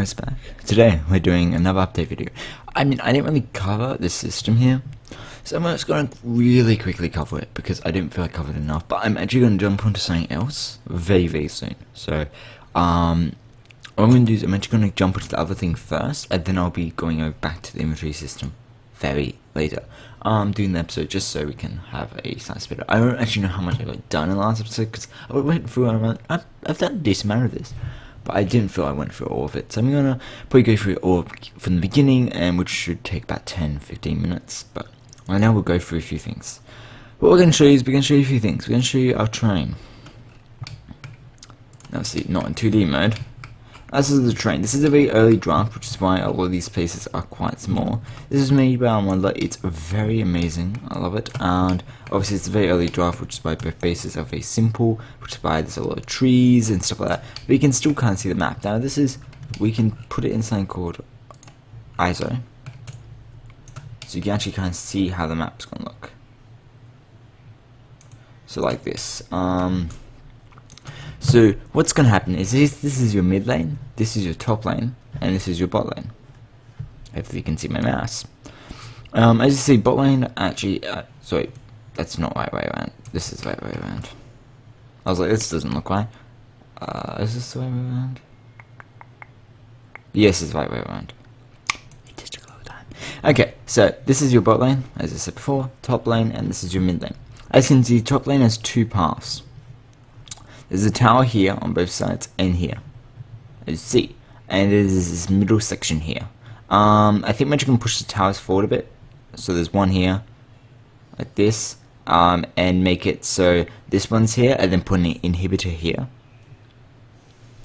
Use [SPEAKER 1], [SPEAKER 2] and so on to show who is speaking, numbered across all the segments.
[SPEAKER 1] guys, back. Today we're doing another update video. I mean, I didn't really cover this system here, so I'm just going to really quickly cover it because I didn't feel I covered enough, but I'm actually going to jump onto something else very soon. So, what I'm going to do is I'm actually going to jump into the other thing first, and then I'll be going over back to the inventory system very later. Doing the episode just so we can have a slice bit. I don't actually know how much I got done in the last episode because I went through and I've done a decent amount of this. But I didn't feel I went through all of it, so I'm gonna probably go through it all from the beginning, and which should take about 10-15 minutes. But right now we'll go through a few things. What we're gonna show you is a few things. We're gonna show you our train. Now see, not in 2D mode. This is the train. This is a very early draft, which is why all of these places are quite small. This is made by our modeler. It's very amazing. I love it. And obviously it's a very early draft, which is why both bases are very simple, which is why there's a lot of trees and stuff like that. But you can still kind of see the map. Now this is, we can put it in something called ISO. So you can actually kind of see how the map's going to look. So like this. So what's going to happen is this is your mid lane, this is your top lane, and this is your bot lane. Hopefully you can see my mouse. As you see, bot lane actually, sorry, that's not the right way around. This is the right way around. I was like, this doesn't look right. Is this the right way around? Yes, it's the right way around. It just took a little time. Okay, so this is your bot lane, as I said before, top lane, and this is your mid lane. As you can see, top lane has two paths. There's a tower here on both sides and here, as you see, and there's this middle section here. I think we're just going to push the towers forward a bit, so there's one here, like this, and make it so this one's here, and then put an inhibitor here,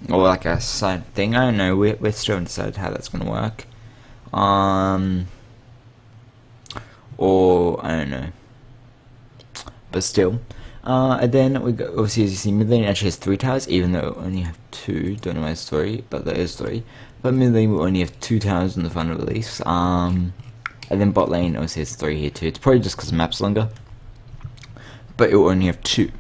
[SPEAKER 1] or like a side thing. I don't know, we're still undecided how that's going to work, or I don't know, but still. And then we go, obviously as you see, mid lane actually has 3 towers, even though we only have 2. Don't know why it's 3, but there is 3. But mid lane we only have 2 towers in the final release. And then bot lane obviously has 3 here too. It's probably just because the map's longer. But it will only have 2.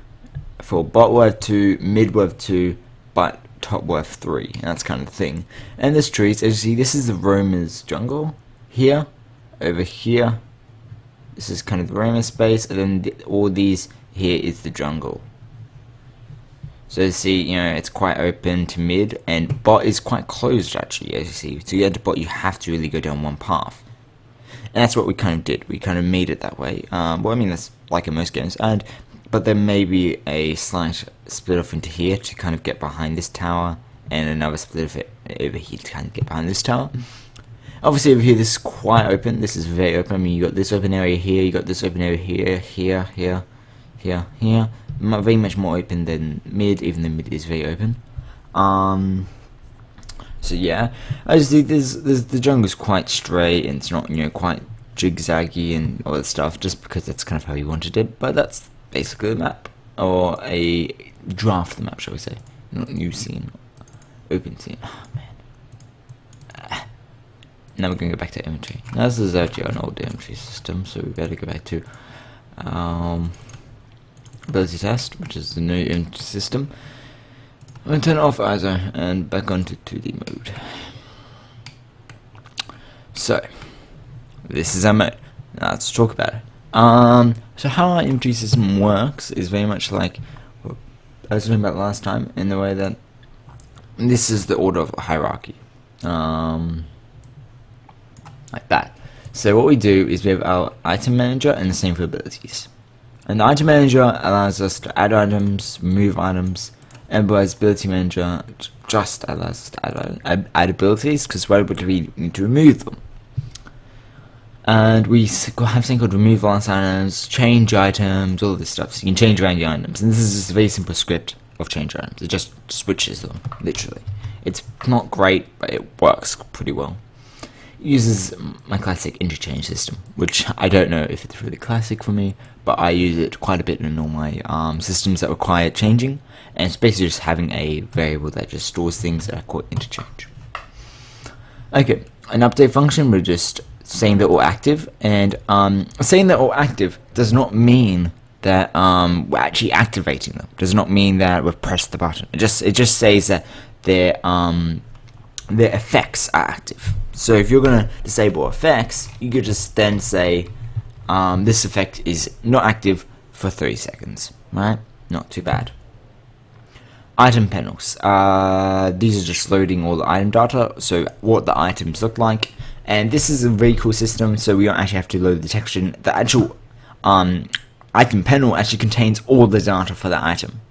[SPEAKER 1] For bot we'll have 2, mid we'll have 2, but top we'll have 3. And that's kind of the thing. And there's trees. As you see, this is the roamer's jungle. Here, over here. This is kind of the roamer space, and then all these here is the jungle. So you see, you know, it's quite open to mid, and bot is quite closed actually, as you see. To get to bot, you have to really go down one path, and that's what we kind of did. We kind of made it that way. Well, I mean, that's like in most games, but there may be a slight split off into here to kind of get behind this tower, and another split of it over here to kind of get behind this tower. Obviously over here this is quite open. This is very open. I mean, you got this open area here, you got this open area here, here. Very much more open than mid, even though mid is very open. So yeah, I just think the jungle's quite straight, and it's not, you know, quite zigzaggy and all that stuff, just because that's kind of how you wanted it. But that's basically the map, or a draft of the map, shall we say? Not new scene, open scene. Oh man. Now we're going to go back to inventory. Now this is actually an old inventory system, so we better go back to ability test, which is the new inventory system. I'm going to turn off ISO and back onto 2D mode. So this is our mode. Now let's talk about it. So how our inventory system works is very much like what I was talking about last time, in the way that this is the order of hierarchy. Like that. So what we do is we have our item manager, and the same for abilities. And the item manager allows us to add items, remove items, and whereas ability manager just allows us to add abilities, because why would we need to remove them? And we have something called remove last items, change items, all this stuff. So you can change around your items, and this is just a very simple script of change items. It just switches them, literally. It's not great, but it works pretty well. Uses my classic interchange system, which I don't know if it's really classic for me, but I use it quite a bit in all my systems that require changing, and it's basically just having a variable that just stores things that I call interchange. Okay, an update function, we're just saying that we're active, and saying that we're active does not mean that we're actually activating them. Does not mean that we've pressed the button. It just says that they're their effects are active. So if you're going to disable effects, you could just then say this effect is not active for 3 seconds, right? Not too bad. Item panels. These are just loading all the item data, so what the items look like. And this is a very cool system, so we don't actually have to load the text in. The actual item panel actually contains all the data for the item.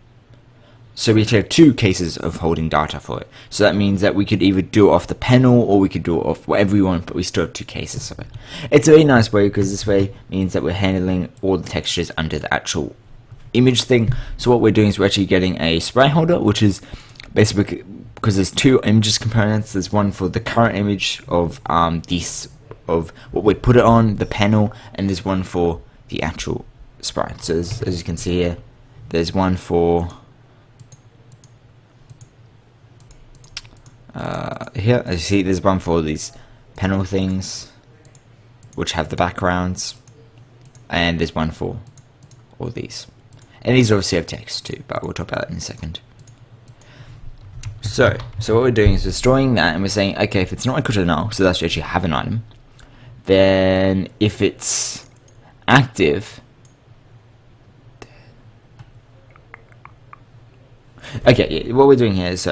[SPEAKER 1] So we have 2 cases of holding data for it. So that means that we could either do it off the panel or we could do it off whatever we want, but we still have 2 cases of it. It's a very nice way because this way means that we're handling all the textures under the actual image thing. So what we're doing is we're actually getting a sprite holder, which is basically because there's 2 images components. There's one for the current image of of what we put it on, the panel, and there's one for the actual sprite. So as you can see here, there's one for here, as you see, there's one for these panel things which have the backgrounds, and there's one for all these, and these obviously have text too, but we'll talk about that in a second. So what we're doing is we're storing that, and we're saying, okay, if it's not equal to null, so that's actually have an item, then if it's active, okay, yeah, what we're doing here is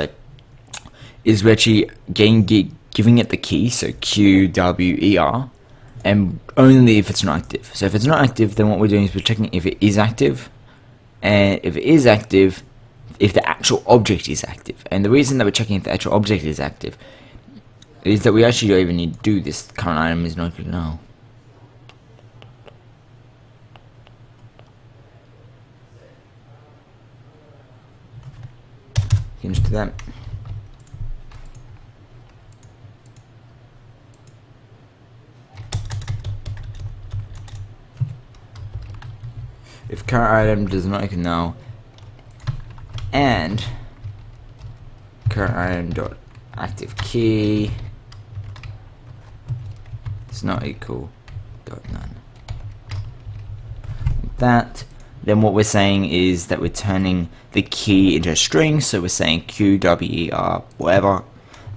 [SPEAKER 1] we're actually giving it the key, so QWER, and only if it's not active. So if it's not active, then what we're doing is we're checking if it is active, and if it is active, if the actual object is active. And the reason that we're checking if the actual object is active is that we actually don't even need to do this. Current item is not equal to null. You can just do that. If current item does not equal null, and current item dot active key is not equal dot none. Like that, then what we're saying is that we're turning the key into a string, so we're saying QWER whatever,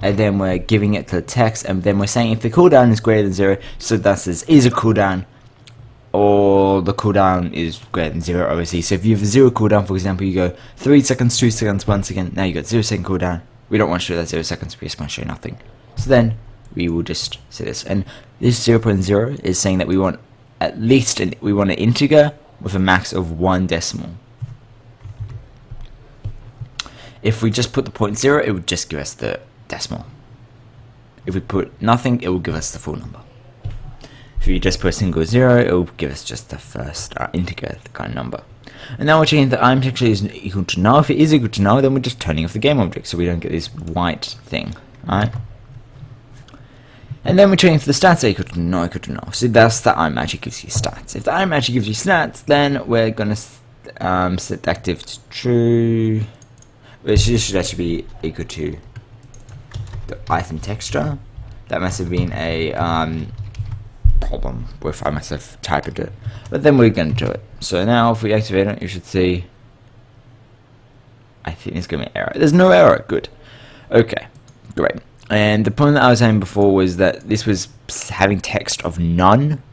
[SPEAKER 1] and then we're giving it to the text, and then we're saying if the cooldown is greater than 0, so that says is a cooldown, or the cooldown is greater than 0, obviously. So if you have a 0 cooldown, for example, you go 3 seconds, 2 seconds, 1 second, now you got 0 second cooldown. We don't want to show that 0 seconds, we just want to show nothing. So then we will just say this, and this 0.0 is saying that we want at least we want an integer with a max of 1 decimal. If we just put the 0.0, it would just give us the decimal. If we put nothing, it will give us the full number. If you just put a single 0, it will give us just the first integer, the kind of number. And now we're checking that item texture is equal to null. If it is equal to null, then we're just turning off the game object, so we don't get this white thing, alright? And then we're checking if the stats are equal to not equal to null. So that's the item actually gives you stats. If the item actually gives you stats, then we're gonna set active to true, which should actually be equal to the item texture. That must have been a problem if I must have typed it, but then we're going to do it. So now if we activate it, you should see, I think there's going to be an error. There's no error, good. Okay, great. And the point that I was saying before was that this was having text of none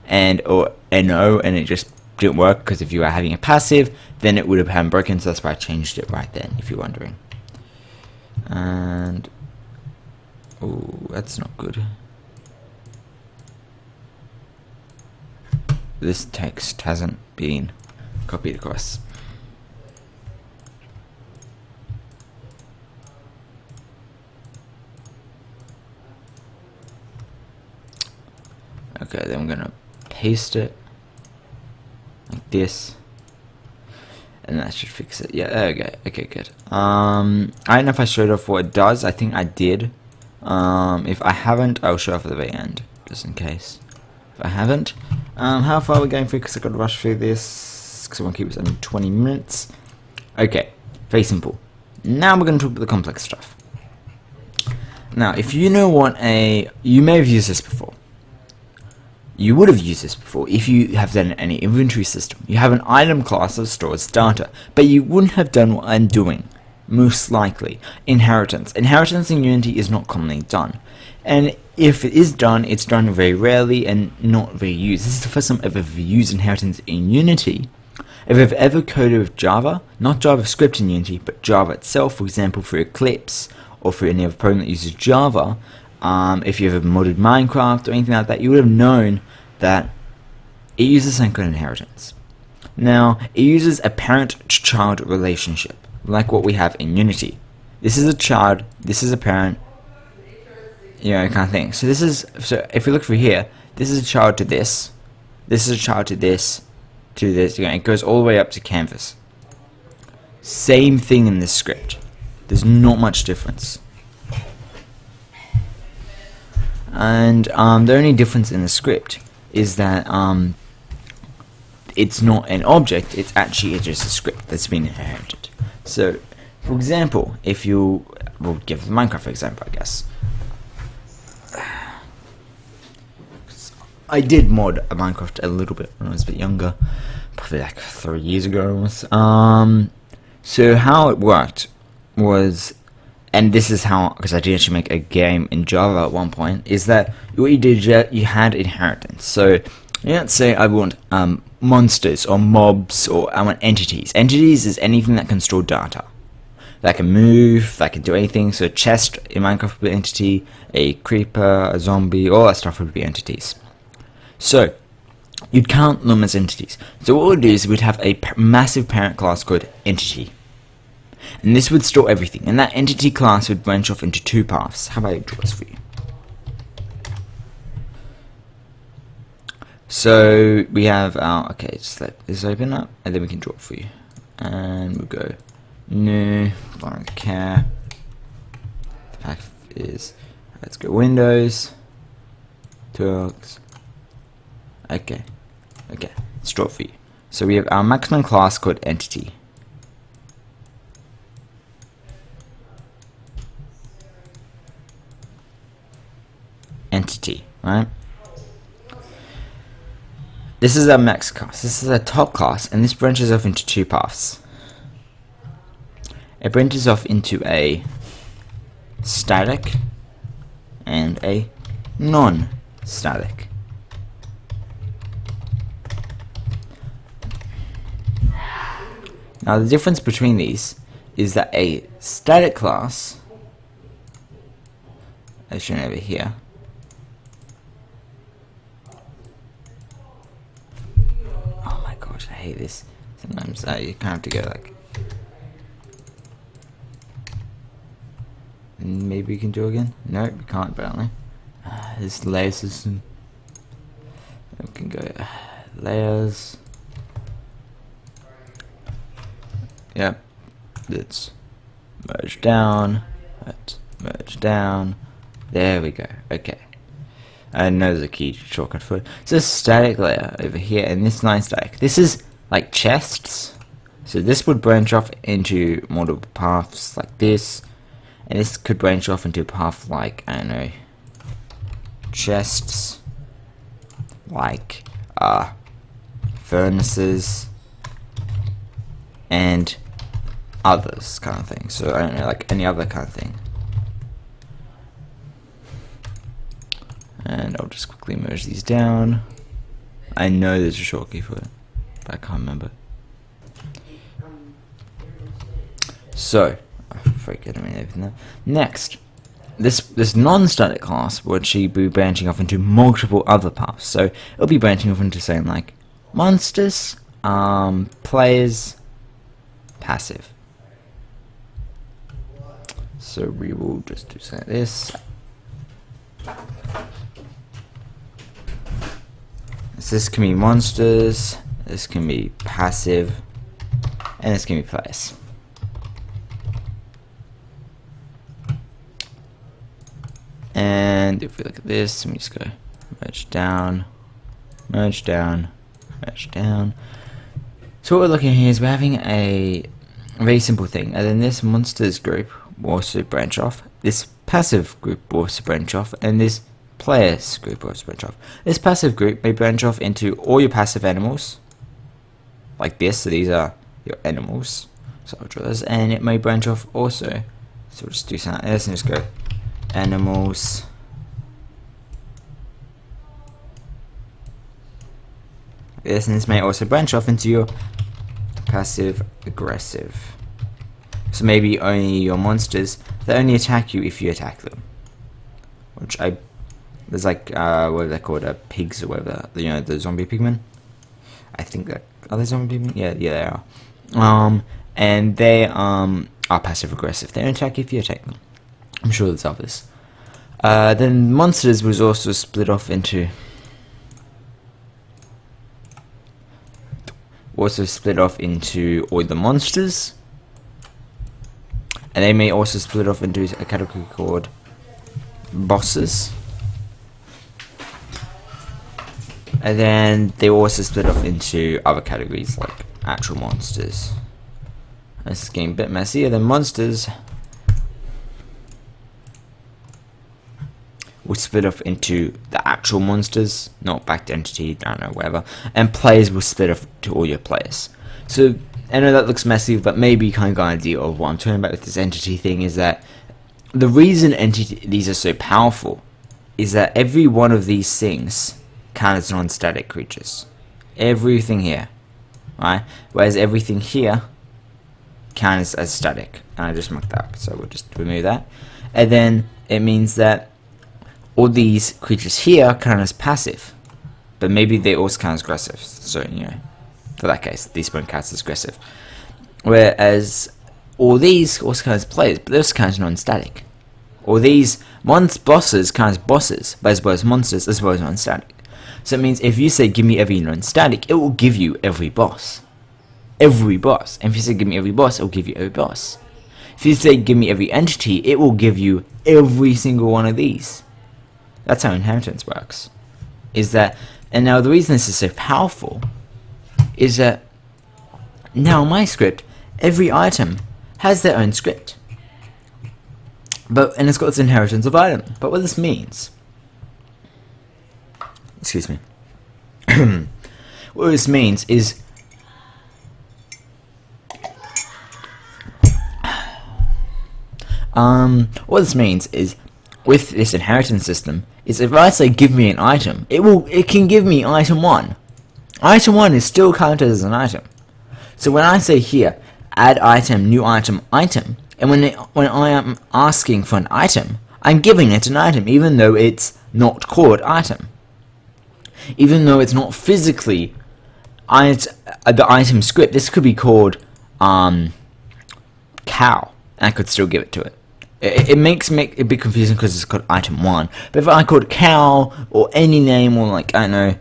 [SPEAKER 1] and or no, and it just didn't work because if you were having a passive, then it would have been broken, so that's why I changed it right then, if you're wondering. And oh, that's not good. This text hasn't been copied across. Okay, then I'm gonna paste it like this, and that should fix it. Yeah, there we go. Okay, good. I don't know if I showed off what it does. I think I did. If I haven't, I'll show off at the very end, just in case. If I haven't, how far are we going through? Because I've got to rush through this because I want to keep this under 20 minutes. Okay, very simple. Now we're going to talk about the complex stuff. Now, if you know what you may have used this before. You would have used this before if you have done any inventory system. You have an item class that stores data, but you wouldn't have done what I'm doing. Most likely. Inheritance. Inheritance in Unity is not commonly done. And if it is done, it's done very rarely and not very used. This is the first time I've ever used inheritance in Unity. If I've ever coded with Java, not JavaScript in Unity, but Java itself, for example, for Eclipse, or for any other program that uses Java, if you've ever modded Minecraft or anything like that, you would have known that it uses some kind of inheritance. Now, it uses a parent-to-child relationship, like what we have in Unity. This is a child, this is a parent, you know, kind of thing. So if we look through here, this is a child to this is a child to this, you know, it goes all the way up to canvas. Same thing in this script. There's not much difference. And the only difference in the script is that it's not an object, it's actually just a script that's been inherited. So, for example, if you, we'll give the Minecraft example, I guess. I did mod a Minecraft a little bit when I was a bit younger, probably like 3 years ago almost. So how it worked was, and this is how, because I did actually make a game in Java at one point, is that what you did, you had inheritance. So let's say I want monsters or mobs, or I want entities. Entities is anything that can store data. That can move, that can do anything. So a chest in Minecraft would be an entity, a creeper, a zombie, all that stuff would be entities. So you'd count them as entities. So what we'd do is we'd have a massive parent class called entity. And this would store everything. And that entity class would branch off into two paths. How about I draw this for you? So we have our, okay, just let this open up, and then we can draw it for you. And we'll go new, foreign care. The path is, let's go Windows, Tools. Okay, let's draw it for you. So we have our maximum class called entity. Entity, right? This is our max class, this is our top class, and this branches off into two paths. It branches off into a static and a non-static. Now the difference between these is that a static class, as shown over here, oh my gosh, I hate this. Sometimes you kind of have to go like, and maybe we can do it again. No, we can't apparently. This layer system. We can go layers. Yep, let's merge down, let's merge down, there we go, okay. I know there's a key shortcut for it. So this static layer over here, and this line static, this is like chests, so this would branch off into multiple paths like this, and this could branch off into a path like, I don't know, chests, like furnaces, and others kind of thing. So I don't know, like any other kind of thing. And I'll just quickly merge these down. I know there's a shortcut for it, but I can't remember. So, next, this non-static class would actually be branching off into multiple other paths. So it'll be branching off into saying like monsters, players, passive. So we will just do something like this. So this can be monsters, this can be passive, and this can be players. And if we look at this, let me just go merge down, merge down, merge down. So what we're looking at here is we're having a very simple thing, and then this monsters group will also branch off, this passive group will also branch off, and this players group will also branch off. This passive group may branch off into all your passive animals, like this, so these are your animals. So I'll draw this, and it may branch off also. So we'll just do something else and just go animals. This, and this may also branch off into your passive aggressive. So maybe only your monsters that only attack you if you attack them. Which there's like what are they called? Pigs or whatever. You know, the zombie pigmen. I think that are they zombie pigmen? Yeah, they are. And they are passive aggressive. They don't attack if you attack them. I'm sure there's others. Then monsters was also split off into. Also split off into all the monsters, and they may also split off into a category called bosses, and then they also split off into other categories like actual monsters. This is getting a bit messier. Than monsters will split off into the actual monsters, not backed entity, I don't know, whatever, and players will split off to all your players. So I know that looks messy, but maybe you kind of got an idea of what I'm talking about with this entity thing. Is that the reason entities are so powerful is that every one of these things count as non-static creatures. Everything here, right? Whereas everything here counts as static. And I just marked that up, so we'll just remove that. And then it means that all these creatures here count as passive, but maybe they also count as aggressive. So, you know, for that case, these won't count as aggressive. Whereas all these also count as players, but those count as non-static. All these bosses count as bosses, but as well as monsters, as well as non-static. So it means if you say give me every non-static, it will give you every boss. Every boss. And if you say give me every boss, it will give you every boss. If you say give me every entity, it will give you every single one of these. That's how inheritance works. Is that, and now the reason this is so powerful is that now in my script, every item has their own script. And it's got this inheritance of item. But what this means, excuse me, what this means is with this inheritance system is if I say give me an item, it can give me item 1. Item 1 is still counted as an item. So when I say here add item, new item, item, and when I am asking for an item, I'm giving it an item even though it's not called item. Even though it's not physically the item script, this could be called cow, and I could still give it to it. It makes it a bit confusing because it's called item 1. But if I called cow or any name or like, I don't know,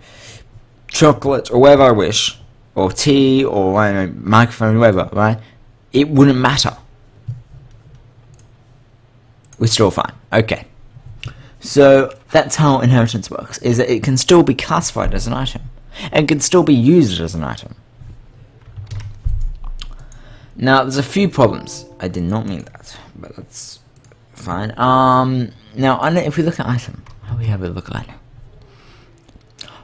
[SPEAKER 1] chocolate or whatever I wish, or tea or I don't know, microphone, whatever, right? It wouldn't matter. We're still fine. Okay. So that's how inheritance works, is that it can still be classified as an item and can still be used as an item. Now there's a few problems. I did not mean that, but that's fine. Now if we look at item, how do we have a look at it?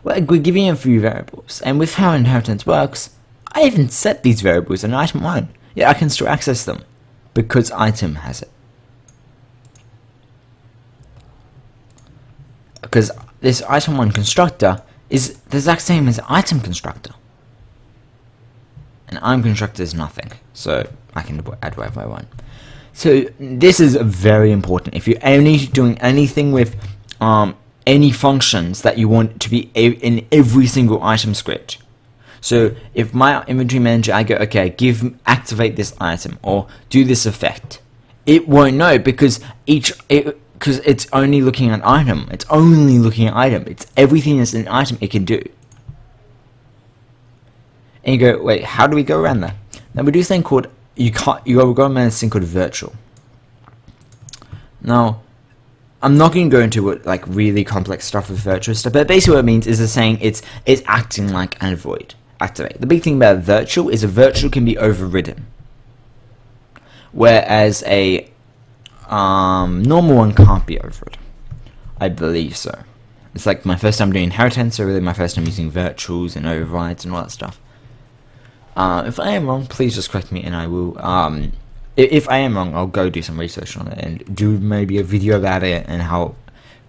[SPEAKER 1] Well, we're giving a few variables, and with how inheritance works, I even set these variables in item 1. Yeah, I can still access them because item has it. Because this item 1 constructor is the exact same as item constructor. And item constructor is nothing, so I can add whatever I want. So this is very important. If you're only doing anything with any functions that you want to be in every single item script. So if my inventory manager, I go, okay, activate this item or do this effect, it won't know because it's only looking at item. It's only looking at item. It's everything that's an item it can do. And you go, wait, how do we go around that? Now we do a thing called you go around this thing called virtual. Now, I'm not going to go into like really complex stuff with virtual stuff, but basically what it means is it's saying it's acting like an void. Activate. The big thing about virtual is a virtual can be overridden, whereas a normal one can't be overridden. I believe so. It's like my first time doing inheritance, so really my first time using virtuals and overrides and all that stuff. If I am wrong, please just correct me, and I will. If I am wrong, I'll go do some research on it and do maybe a video about it and how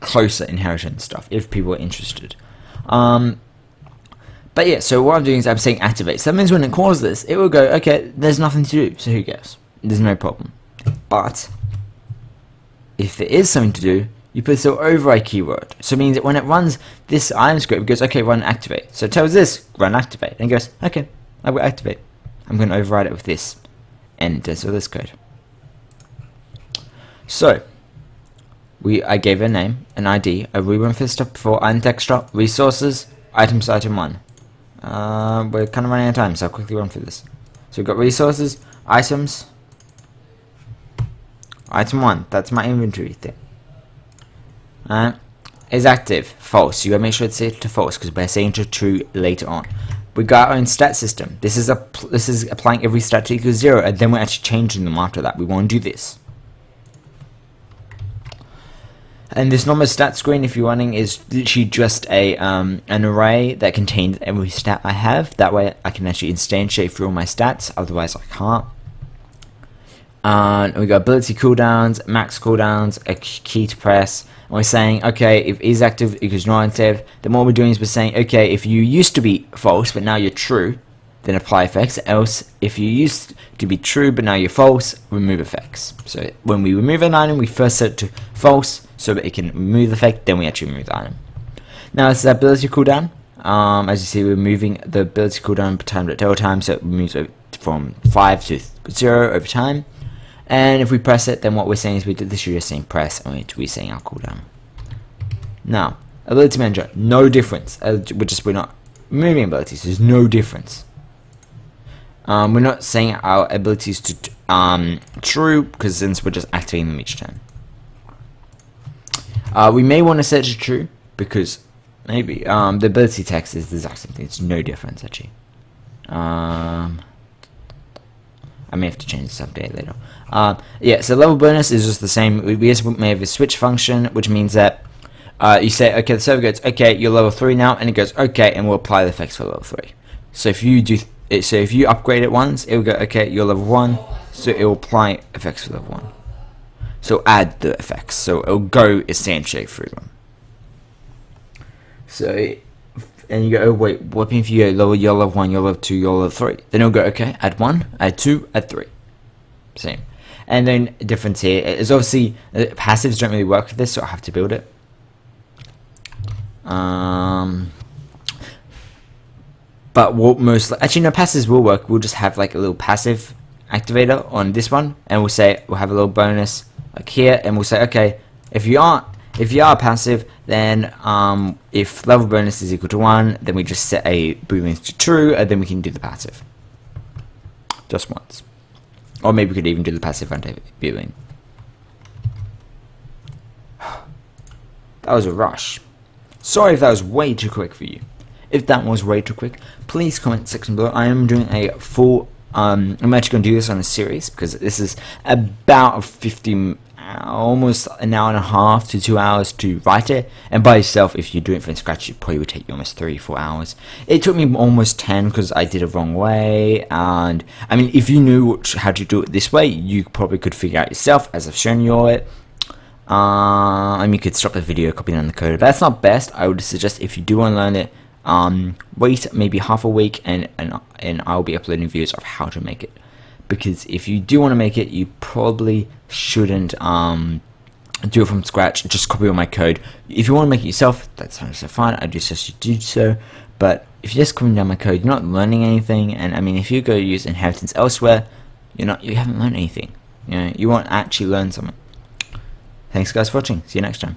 [SPEAKER 1] close the inheritance stuff, if people are interested. But yeah, so what I'm doing is I'm saying activate. So that means when it calls this, it will go, okay, there's nothing to do, so who cares? There's no problem. But if there is something to do, you put the override keyword. So it means that when it runs this item script, it goes, okay, run activate. So it tells this, run activate. And it goes, okay, I will activate. I'm going to override it with this. And it does all this code. So, I gave it a name, an ID, a rerun for the stuff before, item texture, resources, items, item 1. We're kind of running out of time, so I'll quickly run through this. So we've got resources, items, item 1, that's my inventory thing. Is active, false. You gotta make sure it's set to false because we're setting to true later on. We got our own stat system. This is applying every stat to equal 0, and then we're actually changing them after that. We want to do this. And this normal stat screen, if you're running, is literally just an array that contains every stat I have. That way I can actually instantiate through all my stats, otherwise I can't. And we got ability cooldowns, max cooldowns, a key to press. And we're saying, okay, if is active equals not active, then what we're doing is we're saying, okay, if you used to be false, but now you're true, then apply effects. Else, if you used to be true, but now you're false, remove effects. So when we remove an item, we first set it to false, so that it can remove the effect, then we actually remove the item. Now it's the ability cooldown. As you see, we're moving the ability cooldown per time at double time, so it moves from 5 to 0 over time. And if we press it, then what we're saying is we did this, you're just saying press, and we're saying our cooldown. Now, ability manager, no difference. We're not moving abilities, there's no difference. We're not saying our abilities to true, because since we're just activating them each time. We may want to set it to true, because maybe the ability text is the exact same thing, it's no difference actually. I may have to change this update later. Yeah, so level bonus is just the same. We just may have a switch function, which means that you say, okay, the server goes, okay, you're level 3 now, and it goes, okay, and we'll apply the effects for level 3. So if you do, so if you upgrade it once, it will go, okay, you're level 1, so it will apply effects for level 1. So add the effects, so it'll go instantiate through them. So, and you go, oh wait, what if you go you're level 1, you're level 2, you're level 3? Then it'll go, okay, add 1, add 2, add 3. Same. And then difference here is obviously passives don't really work with this, so I have to build it. But what actually no, passives will work. We'll just have like a little passive activator on this one, and we'll say we'll have a little bonus like here, and we'll say, okay, if you are passive, then if level bonus is equal to 1, then we just set a boolean to true, and then we can do the passive just once. Or maybe we could even do the passive until boolean. That was a rush. Sorry if that was way too quick for you. If that was way too quick, please comment section below. I am doing a full, I'm actually going to do this on a series, because this is about 50, almost an hour and a half to 2 hours to write it. And by yourself, if you do it from scratch, it probably would take you almost 3-4 hours. It took me almost 10 because I did it the wrong way. And I mean, if you knew how to do it this way, you probably could figure out yourself, as I've shown you all it. I mean, you could stop the video, copy down the code, but that's not best. I would suggest if you do want to learn it, wait maybe half a week, and I'll be uploading videos of how to make it. Because if you do want to make it, you probably shouldn't do it from scratch. Just copy all my code. If you want to make it yourself, that's also fine. I do suggest you do so. But if you're just copying down my code, you're not learning anything. And I mean, if you go use inheritance elsewhere, you haven't learned anything. You won't actually learn something. Thanks guys for watching. See you next time.